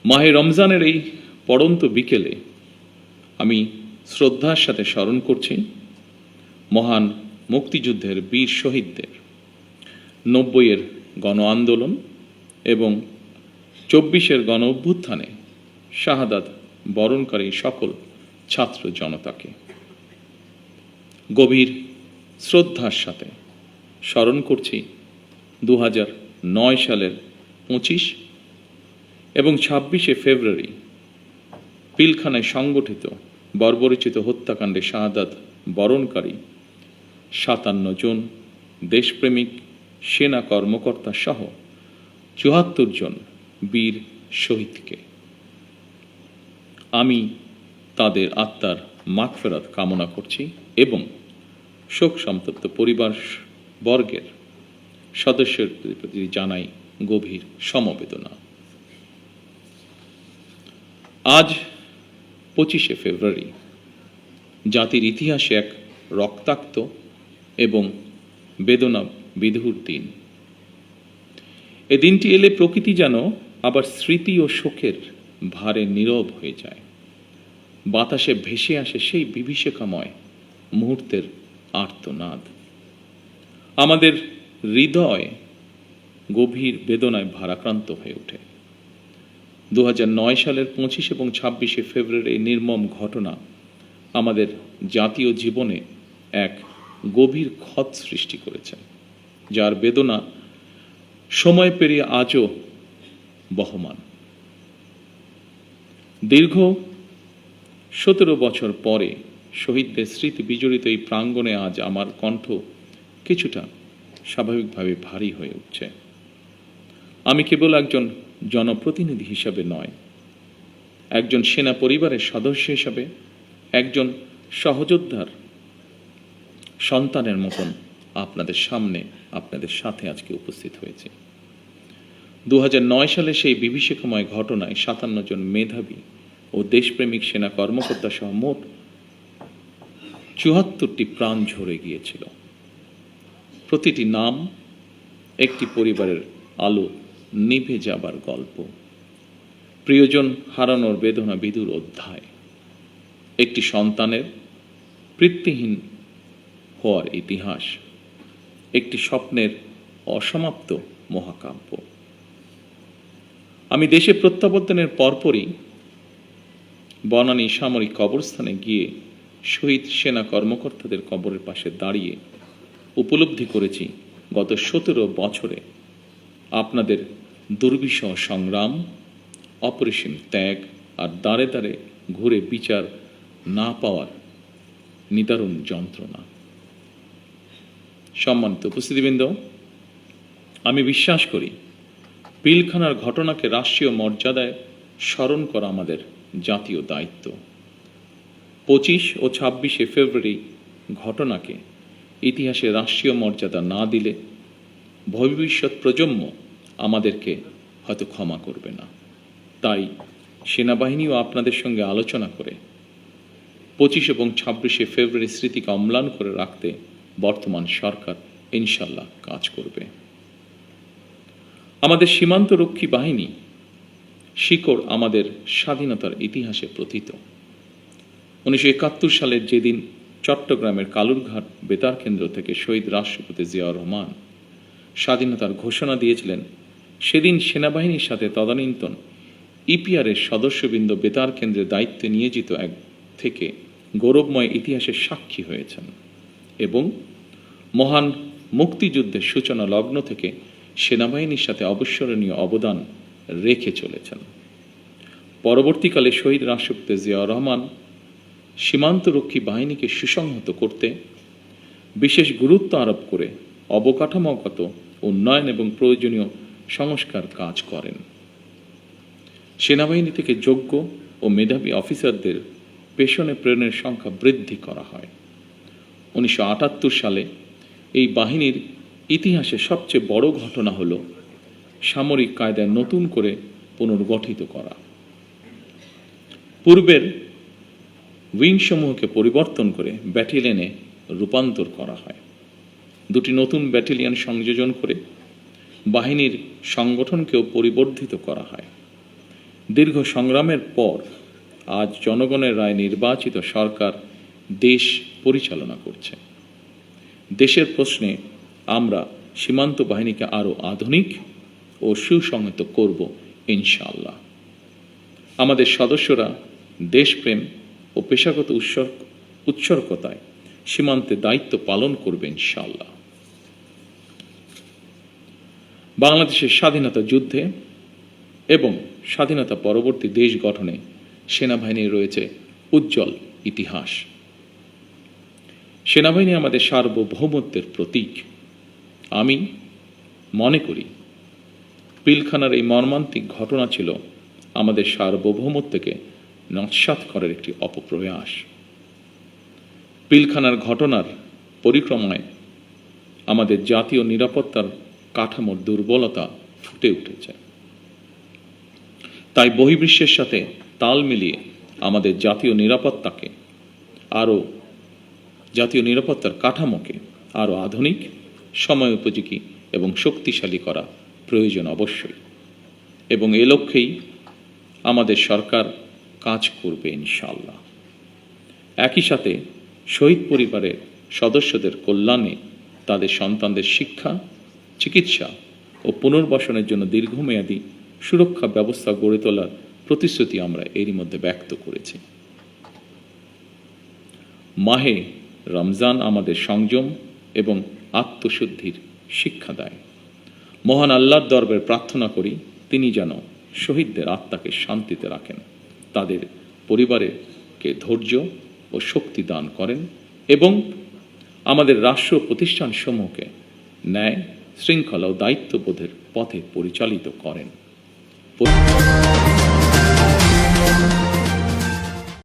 মাহে রমজানের এই পড়ন্ত বিকেলে আমি শ্রদ্ধার সাথে স্মরণ করছি মহান মুক্তিযুদ্ধের বীর শহীদদের। ৯০-এর গণ আন্দোলন এবং ২৪-এর গণ অভ্যুত্থানে শাহাদাত বরণকারী সকল ছাত্র জনতাকে গভীর শ্রদ্ধার সাথে স্মরণ করছি ২০০৯ সালের ২৫ এবং ২৬শে ফেব্রুয়ারি পিলখানায় সংগঠিত বর্বরোচিত হত্যাকাণ্ডে শাহাদাত বরণকারী ৫৭ জন দেশপ্রেমিক সেনা কর্মকর্তা সহ ৭৪ জন বীর শহীদকে। আমি তাদের আত্মার মাগফিরাত কামনা করছি এবং শোক সন্তপ্ত পরিবার বর্গের সদস্যদের প্রতি জানাই গভীর সমবেদনা। আজ ২৫শে ফেব্রুয়ারি জাতির ইতিহাসে এক রক্তাক্ত এবং বেদনা বিধুর দিন। এ দিনটি এলে প্রকৃতি যেন আবার স্মৃতি ও শোকের ভারে নীরব হয়ে যায়। বাতাসে ভেসে আসে সেই বিভীষিকাময় মুহূর্তের আর্তনাদ। আমাদের হৃদয় গভীর বেদনায় ভারাক্রান্ত হয়ে ওঠে। ২০০৯ সালের ২৫ এবং ২৬শে ফেব্রুয়ারি নির্মম ঘটনা আমাদের জাতীয় জীবনে এক গভীর ক্ষত সৃষ্টি করেছে, যার বেদনা সময় পেরিয়ে আজও বহমান। দীর্ঘ ১৭ বছর পরে শহীদদের স্মৃতি বিজড়িত এই প্রাঙ্গণে আজ আমার কণ্ঠ কিছুটা স্বাভাবিকভাবে ভারী হয়ে উঠছে। আমি কেবল একজন জনপ্রতিনিধি হিসাবে নয়, একজন সেনা পরিবারের সদস্য হিসাবে, একজন সহযোদ্ধার সন্তানের মতন আপনাদের সামনে, আপনাদের সাথে আজকে উপস্থিত হয়েছে। ২০০৯ সালে সেই বিভীষিকাময় ঘটনায় ৫৭ জন মেধাবী ও দেশপ্রেমিক সেনা কর্মকর্তা সহ মোট ৭৪টি প্রাণ ঝরে গিয়েছিল। প্রতিটি নাম একটি পরিবারের আলো নিভে যাবার গল্প, প্রিয়জন হারানোর বেদনা বিধুর অধ্যায়, একটি সন্তানের পিতৃহীন হওয়ার ইতিহাস, একটি স্বপ্নের অসমাপ্ত মহাকাব্য। আমি দেশে প্রত্যাবর্তনের পরপরই বনানী সামরিক কবরস্থানে গিয়ে শহীদ সেনা কর্মকর্তাদের কবরের পাশে দাঁড়িয়ে উপলব্ধি করেছি গত ১৭ বছরে আপনাদের দুর্বিষহ সংগ্রাম, অপরিসীম ত্যাগ আর দাঁড়ে দাঁড়ে ঘুরে বিচার না পাওয়ার নিদারুণ যন্ত্রণা। সম্মানিত উপস্থিতিবৃন্দ, আমি বিশ্বাস করি পিলখানার ঘটনাকে রাষ্ট্রীয় মর্যাদায় স্মরণ করা আমাদের জাতীয় দায়িত্ব। ২৫ ও ২৬শে ফেব্রুয়ারি ঘটনাকে ইতিহাসে রাষ্ট্রীয় মর্যাদা না দিলে ভবিষ্যৎ প্রজন্ম আমাদেরকে হয়তো ক্ষমা করবে না। তাই সেনাবাহিনীও আপনাদের সঙ্গে আলোচনা করে ২৫ এবং ২৬শে ফেব্রুয়ারি স্মৃতিকে অম্লান করে রাখতে বর্তমান সরকার ইনশাল্লাহ কাজ করবে। আমাদের সীমান্তরক্ষী বাহিনী শিকড় আমাদের স্বাধীনতার ইতিহাসে প্রথিত। ১৯৭১ সালের যেদিন চট্টগ্রামের কালুরঘাট বেতার কেন্দ্র থেকে শহীদ রাষ্ট্রপতি জিয়াউর রহমান স্বাধীনতার ঘোষণা দিয়েছিলেন, সেদিন সেনাবাহিনীর সাথে তদানীন্তন ইপিআরের সদস্যবৃন্দ বেতার কেন্দ্রের দায়িত্বে নিয়োজিত এক থেকে গৌরবময় ইতিহাসের সাক্ষী হয়েছেন এবং মহান মুক্তিযুদ্ধের সূচনা লগ্ন থেকে সেনাবাহিনীর সাথে অবিস্মরণীয় অবদান রেখে চলেছেন। পরবর্তীকালে শহীদ রাষ্ট্রপতি জিয়াউর রহমান সীমান্তরক্ষী বাহিনীকে সুসংহত করতে বিশেষ গুরুত্ব আরোপ করে অবকাঠামোগত উন্নয়ন এবং প্রয়োজনীয় সংস্কার কাজ করেন। সেনাবাহিনী থেকে যোগ্য ও মেধাবী অফিসারদের পেশনে প্রেরণের সংখ্যা বৃদ্ধি করা হয়। ১৯৭৮ সালে এই বাহিনীর ইতিহাসে সবচেয়ে বড় ঘটনা হল সামরিক কায়দায় নতুন করে পুনর্গঠিত করা। পূর্বের উইংসমূহকে পরিবর্তন করে ব্যাটালিয়নে রূপান্তর করা হয়। দুটি নতুন ব্যাটালিয়ন সংযোজন করে বাহিনীর সংগঠনকেও পরিবর্ধিত করা হয়। দীর্ঘ সংগ্রামের পর আজ জনগণের রায় নির্বাচিত সরকার দেশ পরিচালনা করছে। দেশের প্রশ্নে আমরা সীমান্ত বাহিনীকে আরও আধুনিক ও সুসংহত করব ইনশাআল্লাহ। আমাদের সদস্যরা দেশপ্রেম ও পেশাগত উৎসর্গতায় সীমান্তে দায়িত্ব পালন করবে ইনশাআল্লাহ। বাংলাদেশের স্বাধীনতা যুদ্ধে এবং স্বাধীনতা পরবর্তী দেশ গঠনে সেনাবাহিনীর রয়েছে উজ্জ্বল ইতিহাস। সেনাবাহিনী আমাদের সার্বভৌমত্বের প্রতীক। আমি মনে করি পিলখানার এই মর্মান্তিক ঘটনা ছিল আমাদের সার্বভৌমত্বকে নস্যাৎ করার একটি অপপ্রয়াস। পিলখানার ঘটনার পরিক্রমায় আমাদের জাতীয় নিরাপত্তার কাঠামোর দুর্বলতা ফুটে উঠেছে। তাই বহির্বিশ্বের সাথে তাল মিলিয়ে আমাদের জাতীয় নিরাপত্তার কাঠামোকে আরও আধুনিক, সময় উপযোগী এবং শক্তিশালী করা প্রয়োজন অবশ্যই, এবং এ লক্ষ্যেই আমাদের সরকার কাজ করবে ইনশাআল্লাহ। একই সাথে শহীদ পরিবারের সদস্যদের কল্যাণে তাদের সন্তানদের শিক্ষা, চিকিৎসা ও পুনর্বাসনের জন্য দীর্ঘমেয়াদী সুরক্ষা ব্যবস্থা গড়ে তোলার প্রতিশ্রুতি আমরা এরই মধ্যে ব্যক্ত করেছি। মাহে রমজান আমাদের সংযম এবং আত্মশুদ্ধির শিক্ষা দেয়। মহান আল্লাহর দরবারে প্রার্থনা করি তিনি যেন শহীদদের আত্মাকে শান্তিতে রাখেন, তাদের পরিবারকে ধৈর্য ও শক্তি দান করেন এবং আমাদের রাষ্ট্র প্রতিষ্ঠানসমূহকে ন্যায়, শৃঙ্খলা ও দায়িত্ববোধের পথে পরিচালিত করেন।